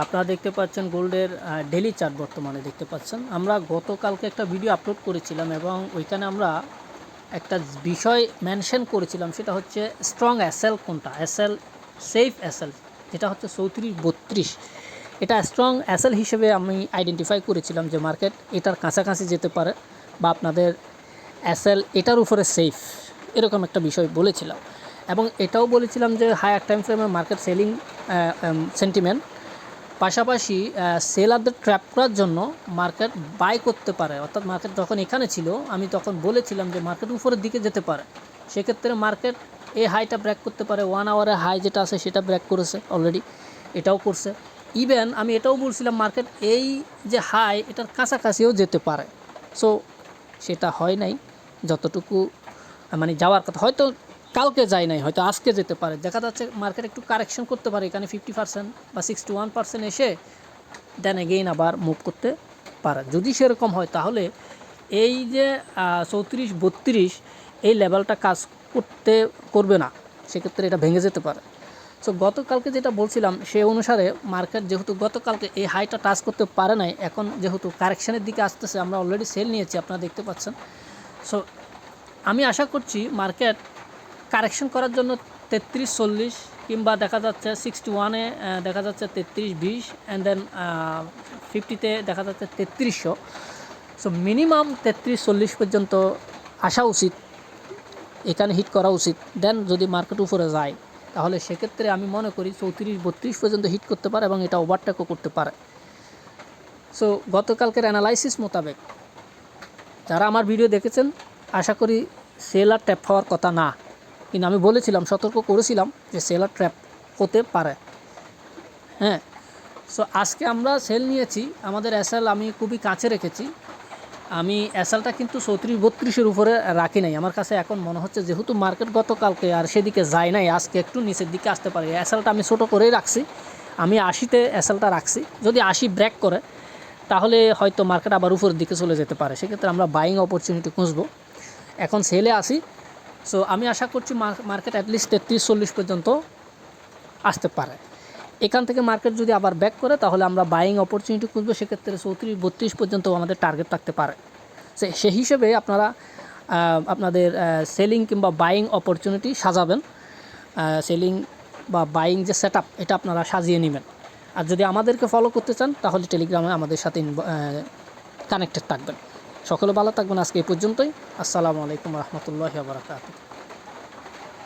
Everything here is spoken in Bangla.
আপনারা দেখতে পাচ্ছেন গোল্ডের ডেইলি চার্ট বর্তমানে দেখতে পাচ্ছেন। আমরা গতকালকে একটা ভিডিও আপলোড করেছিলাম এবং ওইখানে আমরা একটা বিষয় মেনশন করেছিলাম, সেটা হচ্ছে স্ট্রং এসএল কোনটা, এসএল সেফ এসএল যেটা হচ্ছে 34-32, এটা স্ট্রং এসএল হিসেবে আমি আইডেন্টিফাই করেছিলাম যে মার্কেট এটার কাছাকাছি যেতে পারে বা আপনাদের এসএল এটার উপরে সেফ, এরকম একটা বিষয় বলেছিলাম। এবং এটাও বলেছিলাম যে হায়ার টাইম ফ্রেমে মার্কেট সেলিং সেন্টিমেন্ট, পাশাপাশি সেলারদের ট্র্যাপ করার জন্য মার্কেট বাই করতে পারে। অর্থাৎ মার্কেট যখন এখানে ছিল আমি তখন বলেছিলাম যে মার্কেট উপরের দিকে যেতে পারে, সেক্ষেত্রে মার্কেট এই হাইটা ব্রেক করতে পারে। 1 আওয়ারের হাই যেটা আছে সেটা ব্রেক করেছে অলরেডি, এটাও করছে। ইভেন আমি এটাও বলছিলাম মার্কেট এই যে হাই এটার কাছাকাছিও যেতে পারে। সো সেটা হয় নাই যতটুকু মানে যাওয়ার কথা, হয়তো কালকে যায় নাই, হয়তো আজকে যেতে পারে। দেখা যাচ্ছে মার্কেট একটু কারেকশন করতে পারে, এখানে 50% বা 61% এসে দেন এগেইন আবার মুভ করতে পারে। যদি সেরকম হয় তাহলে এই যে 34-32 এই লেভেলটা কাজ করবে না, সেক্ষেত্রে এটা ভেঙে যেতে পারে। সো গতকালকে যেটা বলছিলাম সেই অনুসারে মার্কেট যেহেতু গতকালকে এই হাইটা টাচ করতে পারে নাই, এখন যেহেতু কারেকশানের দিকে আসতেছে, আমরা অলরেডি সেল নিয়েছি আপনারা দেখতে পাচ্ছেন। সো আমি আশা করছি মার্কেট কারেকশন করার জন্য 33-40 কিংবা দেখা যাচ্ছে 61-এ দেখা যাচ্ছে 33-20 অ্যান্ড দেন 50-তে দেখা যাচ্ছে 3300। সো মিনিমাম 33-40 পর্যন্ত আসা উচিত, এখানে হিট করা উচিত। দেন যদি মার্কেট উপরে যায় তাহলে সেক্ষেত্রে আমি মনে করি 34-32 পর্যন্ত হিট করতে পারে এবং এটা ওভারটেকও করতে পারে। সো গতকালকের অ্যানালাইসিস মোতাবেক যারা আমার ভিডিও দেখেছেন আশা করি সেলার ট্র্যাপ হওয়ার কথা না, কিন্তু আমি বলেছিলাম, সতর্ক করেছিলাম যে সেলার ট্র্যাপ হতে পারে। হ্যাঁ, সো আজকে আমরা সেল নিয়েছি, আমাদের এসএল আমি খুবই কাছে রেখেছি। আমি এসএলটা কিন্তু 34-32-এর উপরে রাখি নাই। আমার কাছে এখন মনে হচ্ছে যেহেতু মার্কেট গতকালকে আর সেদিকে যায় নাই, আজকে একটু নিচের দিকে আসতে পারে, এসএলটা আমি ছোটো করেই রাখছি। আমি 80-তে এসএলটা রাখছি, যদি 80 ব্রেক করে তাহলে হয়তো মার্কেট আবার উপরের দিকে চলে যেতে পারে, সেক্ষেত্রে আমরা বাইং অপরচুনিটি খুঁজবো। এখন সেলে আসি। সো আমি আশা করছি মার্কেট অ্যাটলিস্ট 33-40 পর্যন্ত আসতে পারে। এখান থেকে মার্কেট যদি আবার ব্যাক করে তাহলে আমরা বাইং অপরচুনিটি খুঁজবো, সেক্ষেত্রে 34-32 পর্যন্ত আমাদের টার্গেট থাকতে পারে। সেই হিসেবে আপনারা আপনাদের সেলিং কিংবা বাইং অপরচুনিটি সাজাবেন। সেলিং বা বাইং যে সেট এটা আপনারা সাজিয়ে নেবেন। আর যদি আমাদেরকে ফলো করতে চান তাহলে টেলিগ্রামে আমাদের সাথে কানেক্টেড থাকবেন। সকলে ভালো থাকবেন। আজকে এই পর্যন্তই। আসসালামু আলাইকুম রহমতুল্লাহি ওয়া বারাকাতুহু।